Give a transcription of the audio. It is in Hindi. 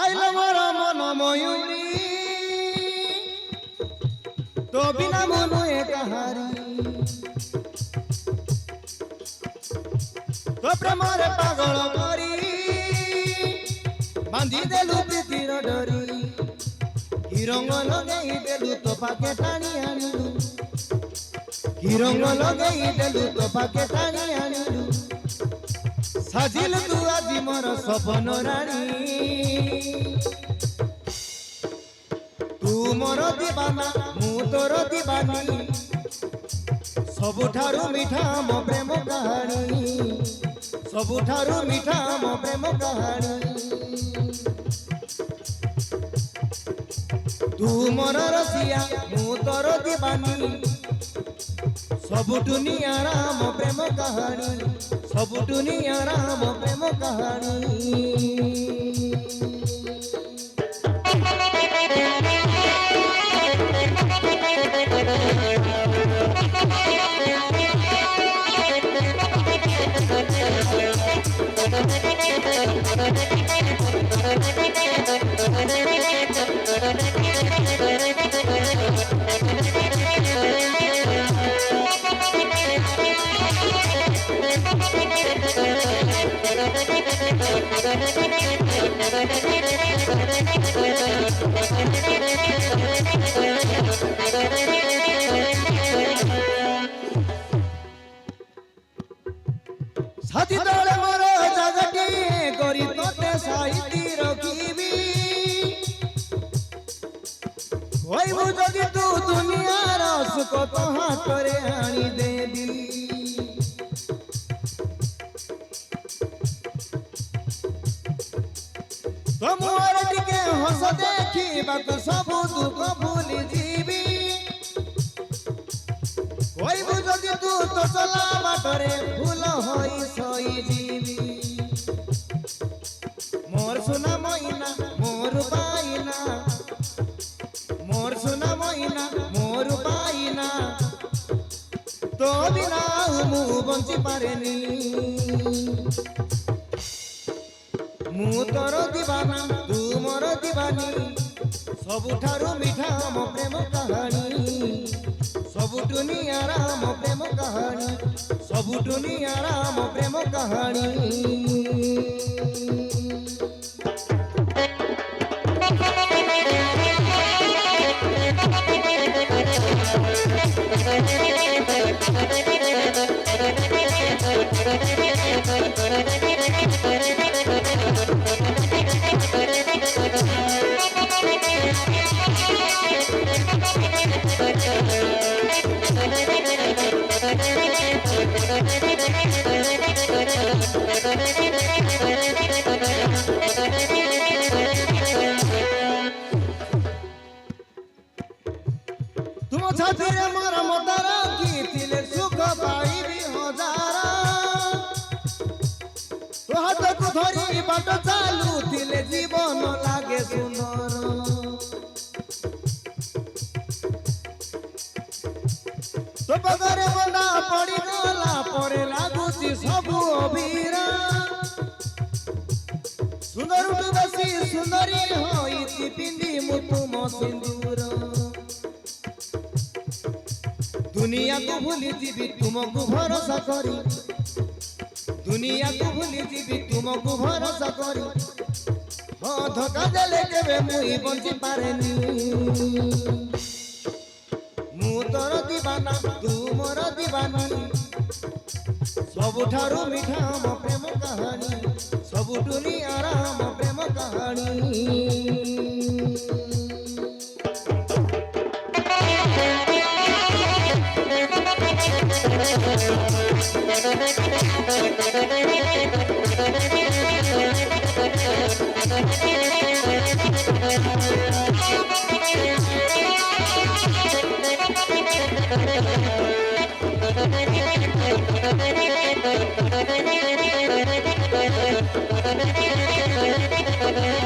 আইলো মোর মন ময়ূরী তো বিনা মনে কাহারি তো প্রেমর পাগল করি বাঁধি দেলু প্রীতির ডরি কি রঙ লগাই দেলু তো পাকে টানি আনিলু কি রঙ লগাই দেলু তো পাকে টানি আনিলু সাজিলু তু আজি মোর স্বপ্ন রানী তু মোর দিবানা মু তোর দিবানী सबुठारु मीठा मो प्रेम कहानी सबुठारु मीठा मो प्रेम कहानी तू मोर रसिया मु तोर दीवानी सब दुनिया राम प्रेम कहानी सब दुनिया राम प्रेम कहानी साथी तले मोर जगटी करी तोते साहिती रखिबी होइबु जदि तू दुनियार सुख तो हाथरे आनी देबी तो मोर टिके हस देखिबाकु सबु दुख भूली जीबी होइबु जदि तू तो चला बाटरे भूल होई सोई जीवी मोर सुना मोइना मोर पाइना मोर सुना मोइना मोर पाइना तो बिना मु बंची पारेनी मु तोर दीवाना तू मोर दीवानी सबुठारु मीठा मो प्रेम कहानी सब दुनिया राम प्रेम कहानी सब दुनिया राम प्रेम कहानी तुम छातीरे मोर मतार गीतिले सुख पाइबी हजार तो हाथ को धरी बाट चालू थिले जीवन लागे सुंदर तो बगरे बंदा पड़ी गला परे लागुची सबु अबीरा सुंदर उठुबसी सुंदरी होई पिंदी मुतुम सिंदूर दुनिया को भूली जीवी तुमको भरोसा करी दुनिया को भूली जीवी तुमको भरोसा करी हाँ धोखा देले केबे मुई बंची पारेनी मु तोर दीवाना तू मोर दीवानी सबुठारु मीठा मो प्रेम कहानी सब दुनिया राम प्रेम कहानी Thank you.